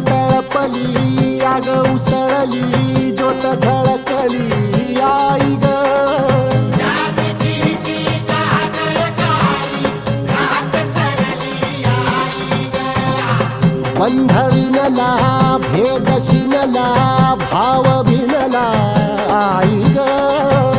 तळपली आग उसळली ज्योत झळकली आई ग बंध विनला भेद शिनला भाव भिनला आई ग